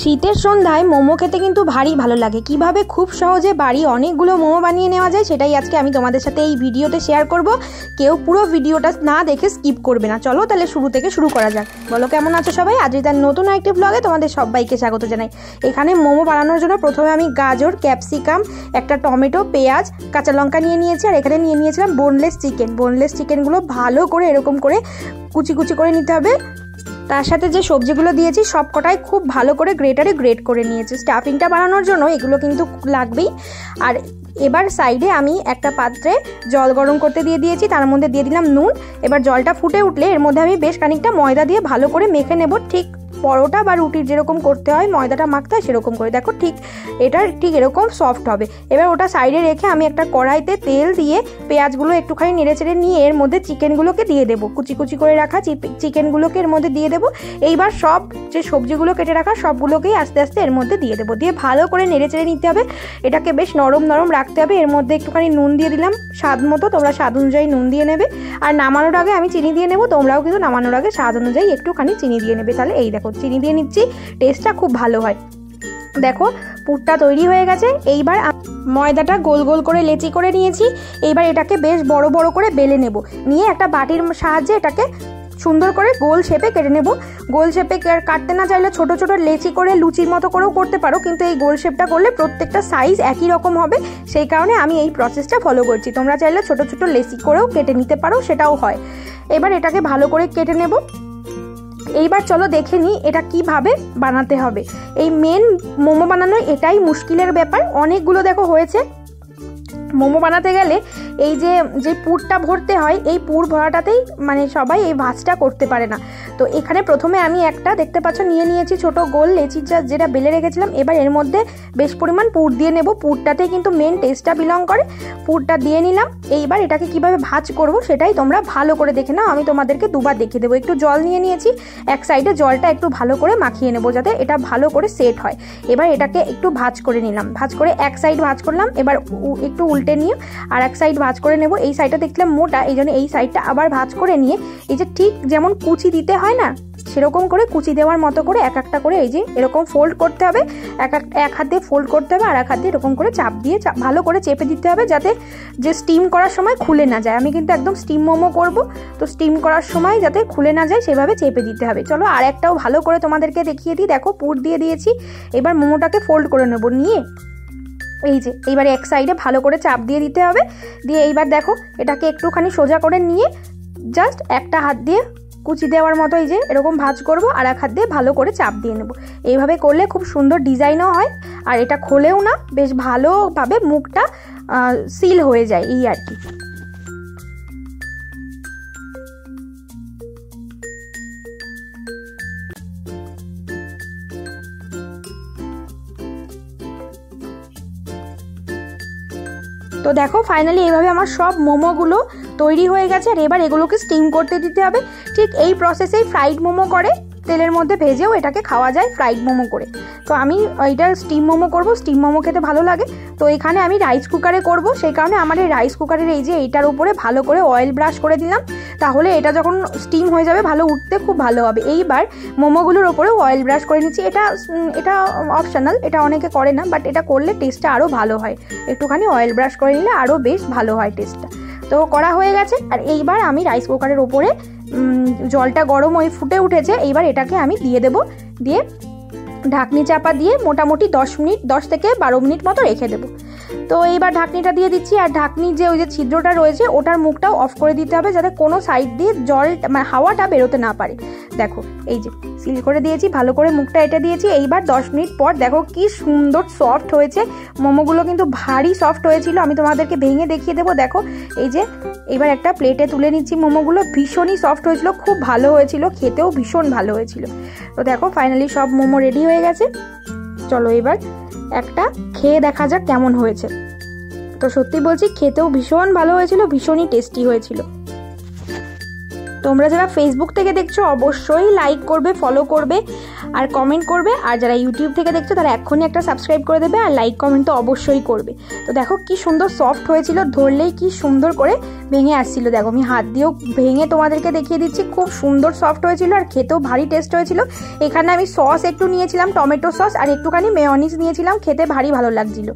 শীতের সন্ধ্যায় মোমো খেতে কিন্তু ভারী ভালো লাগে। কিভাবে খুব সহজে বাড়ি অনেকগুলো মোমো বানিয়ে নেওয়া যায় সেটাই আজকে আমি তোমাদের সাথে এই ভিডিওতে শেয়ার করব। কেউ পুরো ভিডিওটা না দেখে স্কিপ করবে না। চলো তাহলে শুরু থেকে শুরু করা যাক। বলো কেমন আছো সবাই? আজ তার নতুন একটি ব্লগে তোমাদের সবাইকে স্বাগত জানাই। এখানে মোমো বানানোর জন্য প্রথমে আমি গাজর, ক্যাপসিকাম, একটা টমেটো, পেঁয়াজ, কাঁচা লঙ্কা নিয়ে নিয়েছি। আর এখানে নিয়ে নিয়েছিলাম বোনলেস চিকেন। বোনলেস চিকেনগুলো ভালো করে এরকম করে কুচি কুচি করে নিতে হবে। তার সাথে যে সবজিগুলো দিয়েছি সব কটাই খুব ভালো করে গ্রেটারে গ্রেট করে নিয়েছি। স্টাফিংটা বানানোর জন্য এগুলো কিন্তু লাগবেই। আর এবার সাইডে আমি একটা পাত্রে জল গরম করতে দিয়ে দিয়েছি, তার মধ্যে দিয়ে দিলাম নুন। এবার জলটা ফুটে উঠলে এর মধ্যে আমি বেশ খানিকটা ময়দা দিয়ে ভালো করে মেখে নেব। ঠিক পরোটা বা রুটির যেরকম করতে হয় ময়দাটা মাখতে হয় সেরকম করে। দেখো ঠিক এটা ঠিক এরকম সফট হবে। এবার ওটা সাইডে রেখে আমি একটা কড়াইতে তেল দিয়ে পেঁয়াজগুলো একটুখানি নেড়েচেড়ে নিয়ে এর মধ্যে চিকেনগুলোকে দিয়ে দেবো। কুচি কুচি করে রাখা চিকেনগুলোকে এর মধ্যে দিয়ে দেবো। এইবার সব যে সবজিগুলো কেটে রাখা সবগুলোকেই আস্তে আস্তে এর মধ্যে দিয়ে দেবো। দিয়ে ভালো করে নেড়েচেড়ে নিতে হবে। এটাকে বেশ নরম নরম রাখতে হবে। এর মধ্যে একটুখানি নুন দিয়ে দিলাম স্বাদ মতো, তোমরা স্বাদ অনুযায়ী নুন দিয়ে নেবে। আর নামানোর আগে আমি চিনি দিয়ে নেবো, তোমরাও কিন্তু নামানোর আগে স্বাদ অনুযায়ী একটুখানি চিনি দিয়ে নেবে। তাহলে এই দেখো চিনি দিয়ে নিচ্ছি, টেস্টটা খুব ভালো হয়। দেখো পুরটা তৈরি হয়ে গেছে। এইবার ময়দাটা গোল গোল করে লেচি করে নিয়েছি। এইবার এটাকে বেশ বড় বড় করে বেলে নেব। নিয়ে একটা বাটির সাহায্যে এটাকে সুন্দর করে গোল শেপে কেটে নেব। গোল শেপে কাটতে না চাইলে ছোট ছোট লেচি করে লুচির মতো করেও করতে পারো, কিন্তু এই গোল শেপটা করলে প্রত্যেকটা সাইজ একই রকম হবে। সেই কারণে আমি এই প্রসেসটা ফলো করছি। তোমরা চাইলে ছোট ছোট লেচি করেও কেটে নিতে পারো, সেটাও হয়। এবার এটাকে ভালো করে কেটে নেব। এইবার চলো দেখে নিই এটা কিভাবে বানাতে হবে। এই মেন মোমো বানানোর এটাই মুশকিলের ব্যাপার। অনেকগুলো দেখো হয়েছে। মোমো বানাতে গেলে এই যে পুরটা ভরতে হয় এই পুর ভরাটাতেই মানে সবাই এই ভাঁজটা করতে পারে না। তো এখানে প্রথমে আমি একটা দেখতে পাচ্ছ নিয়ে নিয়েছি ছোট গোল লেচি যেটা বেলে রেখেছিলাম। এবার এর মধ্যে বেশ পরিমাণ পুর দিয়ে নেব। পুরটাতে কিন্তু মেন টেস্টটা বিলং করে। পুরটা দিয়ে নিলাম। এইবার এটাকে কিভাবে ভাঁজ করব সেটাই তোমরা ভালো করে দেখে নাও। আমি তোমাদেরকে দুবার দেখিয়ে দেবো। একটু জল নিয়ে নিয়েছি, এক সাইডে জলটা একটু ভালো করে মাখিয়ে নেবো যাতে এটা ভালো করে সেট হয়। এবার এটাকে একটু ভাঁজ করে নিলাম। ভাঁজ করে এক সাইড ভাঁজ করলাম। এবার একটু উল্টে নিয়ে আর এক সাইড ভাঁজ করে নেব। এই সাইডটা দেখলাম মোটা, এই জন্য এই সাইডটা আবার ভাঁজ করে নিয়ে এই যে ঠিক যেমন কুচি দিতে হয় না সেরকম করে কুচি দেওয়ার মতো করে এক একটা করে এই যে এরকম ফোল্ড করতে হবে। এক হাত দিয়ে ফোল্ড করতে হবে আর এক হাত দিয়ে এরকম করে চাপ দিয়ে ভালো করে চেপে দিতে হবে যাতে যে স্টিম করার সময় খুলে না যায়। আমি কিন্তু একদম স্টিম মোমো করব, তো স্টিম করার সময় যাতে খুলে না যায় সেভাবে চেপে দিতে হবে। চলো আর একটাও ভালো করে তোমাদেরকে দেখিয়ে দিই। দেখো পুর দিয়ে দিয়েছি। এবার মোমোটাকে ফোল্ড করে নেব। নিয়ে এই যে এইবার এক সাইডে ভালো করে চাপ দিয়ে দিতে হবে। দিয়ে এইবার দেখো এটাকে একটুখানি সোজা করে নিয়ে জাস্ট একটা হাত দিয়ে কুচি দেওয়ার মতো এই যে এরকম ভাঁজ করব আর এক হাত দিয়ে ভালো করে চাপ দিয়ে নেব। এইভাবে করলে খুব সুন্দর ডিজাইনও হয় আর এটা খোলেও না, বেশ ভালোভাবে মুখটা সিল হয়ে যায় এই আর কি। তো দেখো ফাইনালি এইভাবে আমার সব মোমোগুলো তৈরি হয়ে গেছে। আর এবার এগুলোকে স্টিম করতে দিতে হবে। ঠিক এই প্রসেসেই ফ্রাইড মোমো করে, তেলের মধ্যে ভেজেও এটাকে খাওয়া যায় ফ্রাইড মোমো করে। তো আমি এটা স্টিম মোমো করব। স্টিম মোমো খেতে ভালো লাগে। তো এখানে আমি রাইস কুকারে করব, সেই কারণে আমার এই রাইস কুকারের এই যে এইটার উপরে ভালো করে অয়েল ব্রাশ করে দিলাম। তাহলে এটা যখন স্টিম হয়ে যাবে ভালো উঠতে খুব ভালো হবে। এইবার মোমোগুলোর ওপরেও অয়েল ব্রাশ করে নিচ্ছি। এটা অপশনাল, এটা অনেকে করে না, বাট এটা করলে টেস্টটা আরও ভালো হয়। একটুখানি অয়েল ব্রাশ করে নিলে আরও বেশ ভালো হয় টেস্টটা। তো করা হয়ে গেছে। আর এইবার আমি রাইস কুকারের ওপরে জলটা গরম হয়ে ফুটে উঠেছে। এইবার এটাকে আমি দিয়ে দেব। দিয়ে ঢাকনি চাপা দিয়ে মোটামুটি 10 থেকে 12 মিনিট মতো রেখে দেবো। তো এইবার ঢাকনিটা দিয়ে দিচ্ছি। আর ঢাকনির যে ওই যে ছিদ্রটা রয়েছে ওটার মুখটাও অফ করে দিতে হবে যাতে কোনো সাইড দিয়ে জল মানে হাওয়াটা বেরোতে না পারে। দেখো এই যে সিল করে দিয়েছি, ভালো করে মুখটা এটা দিয়েছি। এইবার 10 মিনিট পর দেখো কি সুন্দর সফট হয়েছে। মোমোগুলো কিন্তু ভারী সফট হয়েছিল। আমি তোমাদেরকে ভেঙে দেখিয়ে দেবো। দেখো এই যে এবার একটা প্লেটে তুলে নিচ্ছি। মোমোগুলো ভীষণই সফট হয়েছিল, খুব ভালো হয়েছিল, খেতেও ভীষণ ভালো হয়েছিল। তো দেখো ফাইনালি সব মোমো রেডি হয়ে গেছে। চলো এবার একটা খেয়ে দেখা যাক কেমন হয়েছে। তো সত্যি বলছি খেতেও ভীষণ ভালো হয়েছিল, ভীষণই টেস্টি হয়েছিল। তোমরা যারা ফেসবুক থেকে দেখছো অবশ্যই লাইক করবে, ফলো করবে। আর কমেন্ট করবে। আর যারা ইউটিউব থেকে দেখছো তারা এক্ষুনি একটা সাবস্ক্রাইব করে দেবে, আর লাইক কমেন্ট তো অবশ্যই করবে। তো দেখো কি সুন্দর সফট হয়েছিল, ধরলেই কি সুন্দর করে ভেঙে আসছিল। দেখো আমি হাত দিয়েও ভেঙে তোমাদেরকে দেখিয়ে দিচ্ছি, খুব সুন্দর সফট হয়েছিল আর খেতেও ভারী টেস্ট হয়েছিল। এখানে আমি সস একটু নিয়েছিলাম, টমেটো সস, আর একটুখানি মেয়োনিজ নিয়েছিলাম, খেতে ভারী ভালো লাগছিল।